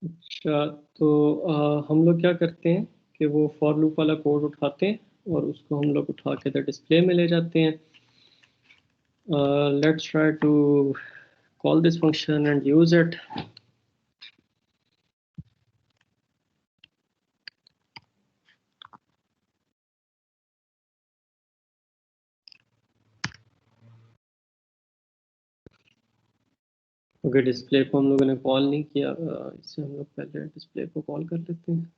अच्छा, तो हम लोग क्या करते हैं कि वो फॉर लूप वाला कोड उठाते हैं और उसको हम लोग उठा के डिस्प्ले में ले जाते हैं. Let's try to call this function and use it. Okay, display को हम लोगों ने कॉल नहीं किया. इससे हम लोग पहले डिस्प्ले को कॉल कर लेते हैं.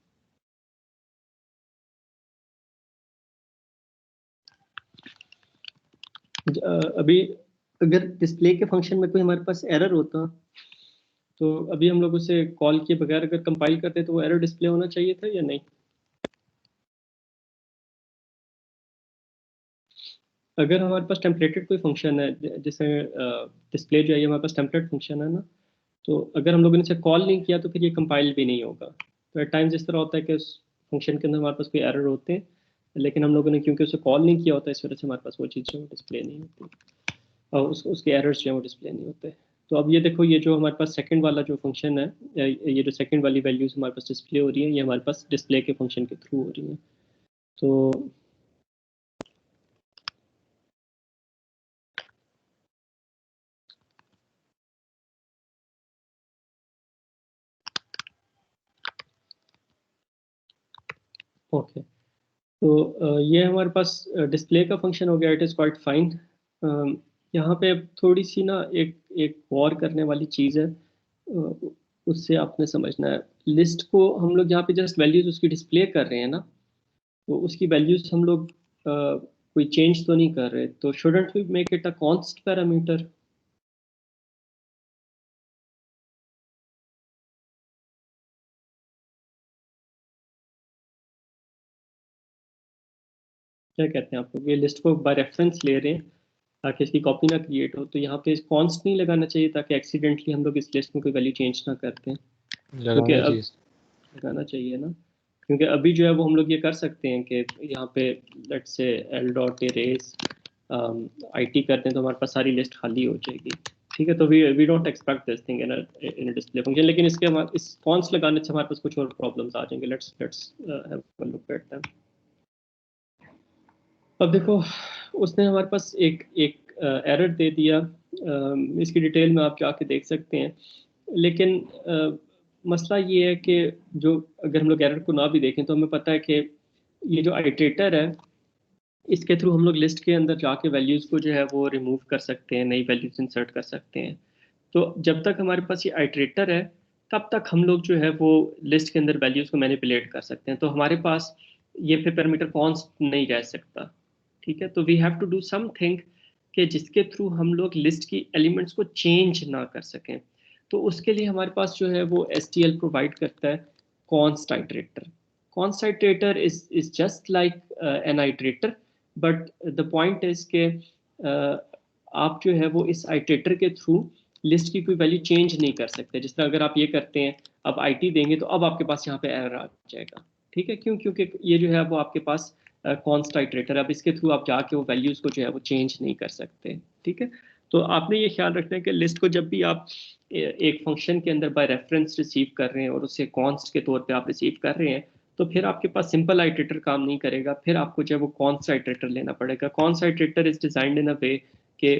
अभी अगर डिस्प्ले के फंक्शन में कोई हमारे पास एरर होता तो अभी हम लोग उसे कॉल किए बगैर अगर कंपाइल करते तो वो एरर डिस्प्ले होना चाहिए था या नहीं? अगर हमारे पास टेम्पलेटेड कोई फंक्शन है, जैसे डिस्प्ले जो है ये हमारे पास टेम्पलेट फंक्शन है ना, तो अगर हम लोगों ने इसे कॉल नहीं किया तो फिर ये कंपाइल भी नहीं होगा. तो एट टाइम्स इस तरह होता है कि उस फंक्शन के अंदर हमारे पास कोई एरर होते हैं, लेकिन हम लोगों ने क्योंकि उसे कॉल नहीं किया होता इस वजह से हमारे पास वो चीज़ जो है डिस्प्ले नहीं होती, और उसके एरर्स जो है वो डिस्प्ले नहीं होते. तो अब ये देखो, ये जो हमारे पास सेकंड वाला जो फंक्शन है, ये जो सेकंड वाली वैल्यूज हमारे पास डिस्प्ले हो रही है, ये हमारे पास डिस्प्ले के फंक्शन के थ्रू हो रही है. तो ओके, तो ये हमारे पास डिस्प्ले का फंक्शन हो गया. It is quite fine. यहाँ पे अब थोड़ी सी ना एक एक और करने वाली चीज़ है. उससे आपने समझना है, लिस्ट को हम लोग यहाँ पे जस्ट वैल्यूज उसकी डिस्प्ले कर रहे हैं ना, तो उसकी वैल्यूज हम लोग कोई चेंज तो नहीं कर रहे. तो shouldn't we make it a const parameter? क्या कहते हैं आप लोग? ये लिस्ट को बाय रेफरेंस ले रहे हैं ताकि इसकी कॉपी ना क्रिएट हो, तो यहाँ पे कॉन्स्ट नहीं लगाना चाहिए ताकि एक्सीडेंटली हम लोग इस लिस्ट में कोई वैल्यू चेंज ना करते हैं. क्योंकि लगाना अब चाहिए. लगाना चाहिए ना, क्योंकि अभी जो है वो हम लोग ये कर सकते हैं कि यहाँ पे let's say L dot erase I T करते हैं तो हमारे पास सारी लिस्ट खाली हो जाएगी. ठीक है, तो we don't expect this thing in in display function, लेकिन इसके हमारे इस कॉन्स्ट लगाने से हमारे पास कुछ और प्रॉब्लम्स आ जाएंगे. Let's have a look at them. अब देखो, उसने हमारे पास एक एक एरर दे दिया. इसकी डिटेल में आप जाके देख सकते हैं, लेकिन मसला ये है कि जो अगर हम लोग एरर को ना भी देखें तो हमें पता है कि ये जो आइट्रेटर है, इसके थ्रू हम लोग लिस्ट के अंदर जाके वैल्यूज़ को जो है वो रिमूव कर सकते हैं, नई वैल्यूज इंसर्ट कर सकते हैं. तो जब तक हमारे पास ये आइट्रेटर है तब तक हम लोग जो है वो लिस्ट के अंदर वैल्यूज़ को मैनिपुलेट कर सकते हैं. तो हमारे पास ये फिर पैरामीटर कॉन्स्ट नहीं रह सकता. ठीक है, तो we have to do something कि जिसके थ्रू हम लोग लिस्ट की एलिमेंट्स को चेंज ना कर सकें. तो उसके लिए हमारे पास जो है वो STL प्रोवाइड करता है const iterator. Const iterator is just like an iterator, but the point is के आप जो है वो इस आइट्रेटर के थ्रू लिस्ट की कोई वैल्यू चेंज नहीं कर सकते. जिस तरह अगर आप ये करते हैं, अब IT देंगे तो अब आपके पास यहाँ पे एरर आ जाएगा. ठीक है, क्यों? क्योंकि ये जो है वो आपके पास कॉन्स्ट आइट्रेटर, अब इसके थ्रू आप जाके वो वैल्यूज को जो है वो चेंज नहीं कर सकते. ठीक है, तो आपने ये ख्याल रखना है कि लिस्ट को जब भी आप एक फंक्शन के अंदर बाय रेफरेंस रिसीव कर रहे हैं और उसे कॉन्स्ट के तौर पे आप रिसीव कर रहे हैं, तो फिर आपके पास सिंपल आइट्रेटर काम नहीं करेगा. फिर आपको जो है वो कॉन्स्ट आइट्रेटर लेना पड़ेगा. Const iterator is designed in a way कि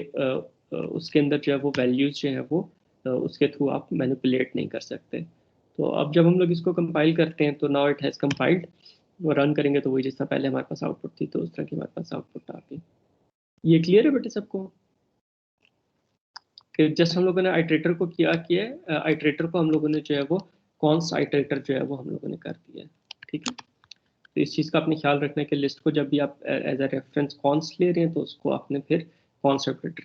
उसके अंदर जो है वो वैल्यूज जो है वो उसके थ्रू आप मैनिपुलेट नहीं कर सकते. तो अब जब हम लोग इसको कंपाइल करते हैं तो नाउ इट हैज़ कंपाइल्ड, वो रन करेंगे तो वही जिस तरह पहले हमारे पास आउटपुट थी तो उस तरह की हमारे पास आउटपुट आ गई. ये क्लियर है बेटे सबको? कि जस्ट हम लोगों ने आइट्रेटर को किया किया आइट्रेटर को हम लोगों ने जो है वो कॉन्स्ट आइट्रेटर जो है वो हम लोगों ने कर दिया है. ठीक है, तो इस चीज़ का आपने ख्याल रखना है कि लिस्ट को जब भी आप एज अ रेफरेंस कॉन्स्ट ले रहे हैं तो उसको आपने फिर कॉन्स्ट ऑपरेटर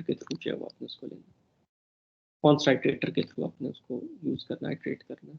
के थ्रू जो है वो आपने उसको लेना, कॉन्स्ट आइट्रेटर के थ्रू आपने उसको यूज़ करना, आइट्रेट करना.